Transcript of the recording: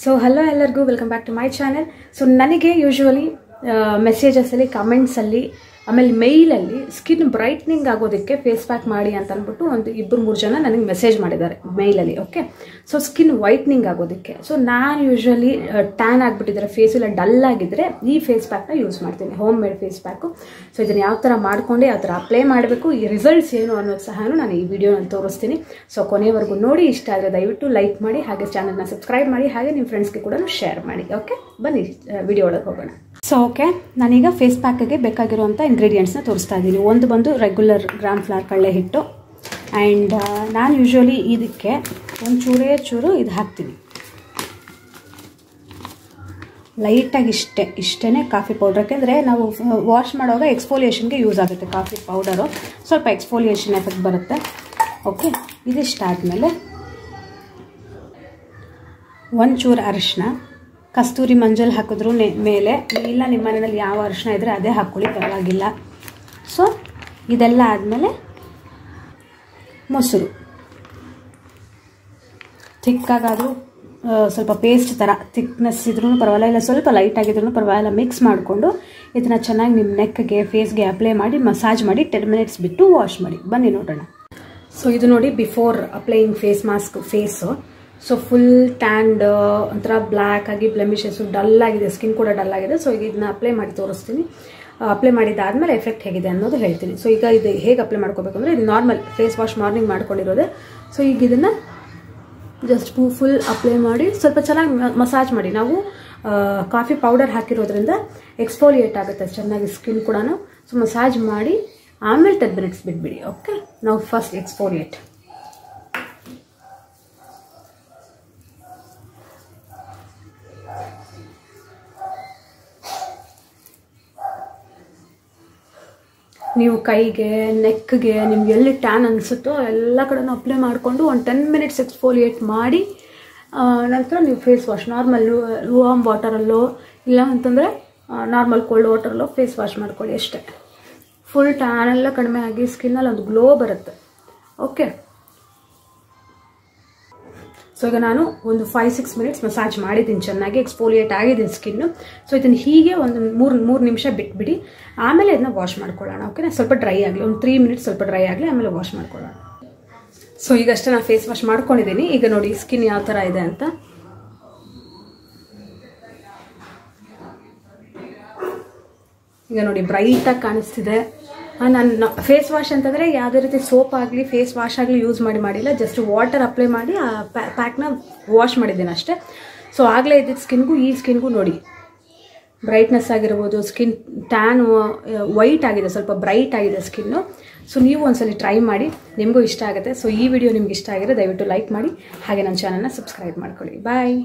So hello ಎಲ್ಲರಿಗೂ welcome back to my channel. So ನನಗೆ usually ಮೆಸೇಜಸಲ್ಲಿ ಕಮೆಂಟ್ಸಲ್ಲಿ ಆಮೇಲೆ ಮೇಲಲ್ಲಿ ಸ್ಕಿನ್ ಬ್ರೈಟ್ನಿಂಗ್ ಆಗೋದಕ್ಕೆ ಫೇಸ್ ಪ್ಯಾಕ್ ಮಾಡಿ ಅಂತ ಅಂದ್ಬಿಟ್ಟು ಒಂದು 2-3 ಜನ ನನಗೆ ಮೆಸೇಜ್ ಮಾಡಿದ್ದಾರೆ ಮೇಲಲ್ಲಿ. ಓಕೆ, ಸೊ ಸ್ಕಿನ್ ವೈಟ್ನಿಂಗ್ ಆಗೋದಕ್ಕೆ. ಸೊ ನಾನು ಯೂಶುವಲಿ ಟ್ಯಾನ್ ಆಗಿಬಿಟ್ಟಿದ್ದಾರೆ, ಫೇಸ್ ಎಲ್ಲ ಡಲ್ ಆಗಿದ್ದರೆ ಈ ಫೇಸ್ ಪ್ಯಾಕ್ನ ಯೂಸ್ ಮಾಡ್ತೀನಿ, homemade face pack. So ಇದನ್ನು ಯಾವ ಥರ ಮಾಡಿಕೊಂಡು ಯಾವ ಥರ ಅಪ್ಲೈ ಮಾಡಬೇಕು, ಈ ರಿಸಲ್ಟ್ಸ್ ಏನು ಅನ್ನೋದು ಸಹ ನಾನು ಈ ವಿಡಿಯೋನಲ್ಲಿ ತೋರಿಸ್ತೀನಿ. ಸೊ ಕೊನೆವರೆಗೂ ನೋಡಿ, ಇಷ್ಟ ಆದರೆ ದಯವಿಟ್ಟು ಲೈಕ್ ಮಾಡಿ, ಹಾಗೆ ಚಾನಲ್ನ ಸಬ್ಸ್ಕ್ರೈಬ್ ಮಾಡಿ, ಹಾಗೆ ನಿಮ್ಮ ಫ್ರೆಂಡ್ಸ್ಗೆ ಕೂಡ ಶೇರ್ ಮಾಡಿ. ಓಕೆ, ಬನ್ನಿ ವಿಡಿಯೋ ಒಳಗೆ ಹೋಗೋಣ. ಸೊ ಓಕೆ, ನಾನೀಗ ಫೇಸ್ ಪ್ಯಾಕ್ಗೆ ಬೇಕಾಗಿರುವಂಥ ಇಂಗ್ರೀಡಿಯೆಂಟ್ಸ್ನ ತೋರಿಸ್ತಾ ಇದ್ದೀನಿ. ಒಂದು ಬಂದು ರೆಗ್ಯುಲರ್ ಗ್ರಾಮ್ ಫ್ಲವರ್ ಕಡಲೆ ಹಿಟ್ಟು, ಆ್ಯಂಡ್ ನಾನು ಯೂಶ್ವಲಿ ಇದಕ್ಕೆ ಒಂದು ಚೂರು ಇದು ಹಾಕ್ತೀನಿ, ಲೈಟಾಗಿ ಇಷ್ಟೇ ಕಾಫಿ ಪೌಡ್ರ್. ಯಾಕೆಂದರೆ ನಾವು ವಾಶ್ ಮಾಡುವಾಗ ಎಕ್ಸ್ಫೋಲಿಯೇಷನ್ಗೆ ಯೂಸ್ ಆಗುತ್ತೆ ಕಾಫಿ ಪೌಡರು, ಸ್ವಲ್ಪ ಎಕ್ಸ್ಫೋಲಿಯೇಷನ್ ಎಫೆಕ್ಟ್ ಬರುತ್ತೆ. ಓಕೆ, ಇದಿಷ್ಟ ಆದಮೇಲೆ ಒಂಚೂರು ಅರಿಶಿನ, ಕಸ್ತೂರಿ ಮಂಜಲ್ ಹಾಕಿದ್ರು ಮೇಲೆ, ಇಲ್ಲ ನಿಮ್ಮ ಮನೆಯಲ್ಲಿ ಯಾವ ಅರಿಶಿನ ಇದ್ದರೆ ಅದೇ ಹಾಕ್ಕೊಳ್ಳಿ, ಪರವಾಗಿಲ್ಲ. ಸೊ ಇದೆಲ್ಲ ಆದಮೇಲೆ ಮೊಸರು, ಥಿಕ್ಕಾಗಾದರೂ ಸ್ವಲ್ಪ ಪೇಸ್ಟ್ ಥರ ಥಿಕ್ನೆಸ್ ಇದ್ರೂ ಪರವಾಗಿಲ್ಲ, ಇಲ್ಲ ಸ್ವಲ್ಪ ಲೈಟ್ ಆಗಿದ್ರೂ ಪರವಾಗಿಲ್ಲ, ಮಿಕ್ಸ್ ಮಾಡಿಕೊಂಡು ಇದನ್ನು ಚೆನ್ನಾಗಿ ನಿಮ್ಮ ನೆಕ್ಗೆ ಫೇಸ್ಗೆ ಅಪ್ಲೈ ಮಾಡಿ ಮಸಾಜ್ ಮಾಡಿ 10 ಮಿನಿಟ್ಸ್ ಬಿಟ್ಟು ವಾಶ್ ಮಾಡಿ. ಬನ್ನಿ ನೋಡೋಣ. ಸೊ ಇದು ನೋಡಿ, before applying face mask face. So full tanned, ಒಂಥರ ಬ್ಲ್ಯಾಕ್ ಆಗಿ ಬ್ಲೆಮಿಷಸ್ಸು, ಡಲ್ ಆಗಿದೆ, ಸ್ಕಿನ್ ಕೂಡ ಡಲ್ ಆಗಿದೆ. ಸೊ ಈಗ ಇದನ್ನ ಅಪ್ಲೈ ಮಾಡಿ ತೋರಿಸ್ತೀನಿ. ಅಪ್ಲೈ ಮಾಡಿದ್ದಾದಮೇಲೆ ಎಫೆಕ್ಟ್ ಹೇಗಿದೆ ಅನ್ನೋದು ಹೇಳ್ತೀನಿ. ಸೊ ಈಗ ಇದು ಹೇಗೆ ಅಪ್ಲೈ ಮಾಡ್ಕೋಬೇಕಂದ್ರೆ, ಇದು ನಾರ್ಮಲ್ ಫೇಸ್ ವಾಶ್ ಮಾರ್ನಿಂಗ್ ಮಾಡ್ಕೊಂಡಿರೋದೆ. ಸೊ ಈಗ ಇದನ್ನು ಜಸ್ಟ್ ಫುಲ್ ಅಪ್ಲೈ ಮಾಡಿ ಸ್ವಲ್ಪ ಚೆನ್ನಾಗಿ ಮಸಾಜ್ ಮಾಡಿ. ನಾವು ಕಾಫಿ ಪೌಡರ್ ಹಾಕಿರೋದ್ರಿಂದ ಎಕ್ಸ್ಫೋಲಿಯೇಟ್ ಆಗುತ್ತೆ ಚೆನ್ನಾಗಿ ಸ್ಕಿನ್ ಕೂಡ. ಸೊ ಮಸಾಜ್ ಮಾಡಿ ಆಮೇಲೆ 10 ಮಿನಿಟ್ಸ್ ಬಿಟ್ಬಿಡಿ. ಓಕೆ, ನಾವು ಫಸ್ಟ್ ಎಕ್ಸ್ಫೋಲಿಯೇಟ್. ನೀವು ಕೈಗೆ, ನೆಕ್ಗೆ, ನಿಮ್ಗೆ ಎಲ್ಲಿ ಟ್ಯಾನ್ ಅನಿಸುತ್ತೋ ಎಲ್ಲ ಕಡೆನೂ ಅಪ್ಲೈ ಮಾಡಿಕೊಂಡು ಒಂದು 10 ಮಿನಿಟ್ಸ್ ಎಕ್ಸ್ಫೋಲಿಯೇಟ್ ಮಾಡಿ ನಂತರ ನೀವು ಫೇಸ್ ವಾಶ್ ನಾರ್ಮಲ್ ವಾರ್ಮ್ ವಾಟರಲ್ಲೋ ಇಲ್ಲ ಅಂತಂದರೆ ನಾರ್ಮಲ್ ಕೋಲ್ಡ್ ವಾಟರಲ್ಲೋ ಫೇಸ್ ವಾಶ್ ಮಾಡ್ಕೊಳ್ಳಿ ಅಷ್ಟೇ. ಫುಲ್ ಟ್ಯಾನ್ ಎಲ್ಲ ಕಡಿಮೆ ಆಗಿ ಸ್ಕಿನ್ನಲ್ಲಿ ಒಂದು ಗ್ಲೋ ಬರುತ್ತೆ. ಓಕೆ, ಸೊ ಈಗ ನಾನು ಒಂದು 5-6 ಮಿನಿಟ್ಸ್ ಮಸಾಜ್ ಮಾಡಿದ್ದೀನಿ, ಚೆನ್ನಾಗಿ ಎಕ್ಸ್ಫೋಲಿಯೇಟ್ ಆಗಿದೆ ಸ್ಕಿನ್ನು. ಸೊ ಇದನ್ನು ಹೀಗೆ ಒಂದು 3 ನಿಮಿಷ ಬಿಟ್ಬಿಡಿ, ಆಮೇಲೆ ಇದನ್ನ ವಾಶ್ ಮಾಡ್ಕೊಳ್ಳೋಣ. ಓಕೆ, ಸ್ವಲ್ಪ ಡ್ರೈ ಆಗಲಿ, ಒಂದು 3 ಮಿನಿಟ್ಸ್ ಸ್ವಲ್ಪ ಡ್ರೈ ಆಗಲಿ, ಆಮೇಲೆ ವಾಶ್ ಮಾಡ್ಕೊಳ್ಳೋಣ. ಸೊ ಈಗಷ್ಟೇ ನಾನು ಫೇಸ್ ವಾಶ್ ಮಾಡ್ಕೊಂಡಿದ್ದೀನಿ. ಈಗ ನೋಡಿ ಸ್ಕಿನ್ ಯಾವ ಥರ ಇದೆ ಅಂತ. ಈಗ ನೋಡಿ ಬ್ರೈಟಾಗಿ ಕಾಣಿಸ್ತಿದೆ. ನಾನು ಫೇಸ್ ವಾಶ್ ಅಂತಂದರೆ ಯಾವುದೇ ರೀತಿ ಸೋಪ್ ಆಗಲಿ ಫೇಸ್ ವಾಶ್ ಆಗಲಿ ಯೂಸ್ ಮಾಡಿಲ್ಲ, ಜಸ್ಟ್ ವಾಟರ್ ಅಪ್ಲೈ ಮಾಡಿ ಆ ಪ್ಯಾಕ್ನ ವಾಶ್ ಮಾಡಿದ್ದೀನಿ ಅಷ್ಟೇ. ಸೊ ಆಗಲೇ ಇದ್ದಿದ್ದು ಸ್ಕಿನ್ಗೂ ಈ ಸ್ಕಿನ್ಗೂ ನೋಡಿ ಬ್ರೈಟ್ನೆಸ್ ಆಗಿರ್ಬೋದು, ಸ್ಕಿನ್ ಟ್ಯಾನ್ ವೈಟ್ ಆಗಿದೆ, ಸ್ವಲ್ಪ ಬ್ರೈಟ್ ಆಗಿದೆ ಸ್ಕಿನ್ನು. ಸೊ ನೀವು ಒಂದ್ಸಲಿ ಟ್ರೈ ಮಾಡಿ, ನಿಮಗೂ ಇಷ್ಟ ಆಗುತ್ತೆ. ಸೊ ಈ ವಿಡಿಯೋ ನಿಮ್ಗೆ ಇಷ್ಟ ಆಗಿದ್ರೆ ದಯವಿಟ್ಟು ಲೈಕ್ ಮಾಡಿ, ಹಾಗೆ ನನ್ನ ಚಾನಲ್ನ ಸಬ್ಸ್ಕ್ರೈಬ್ ಮಾಡ್ಕೊಳ್ಳಿ. ಬಾಯ್.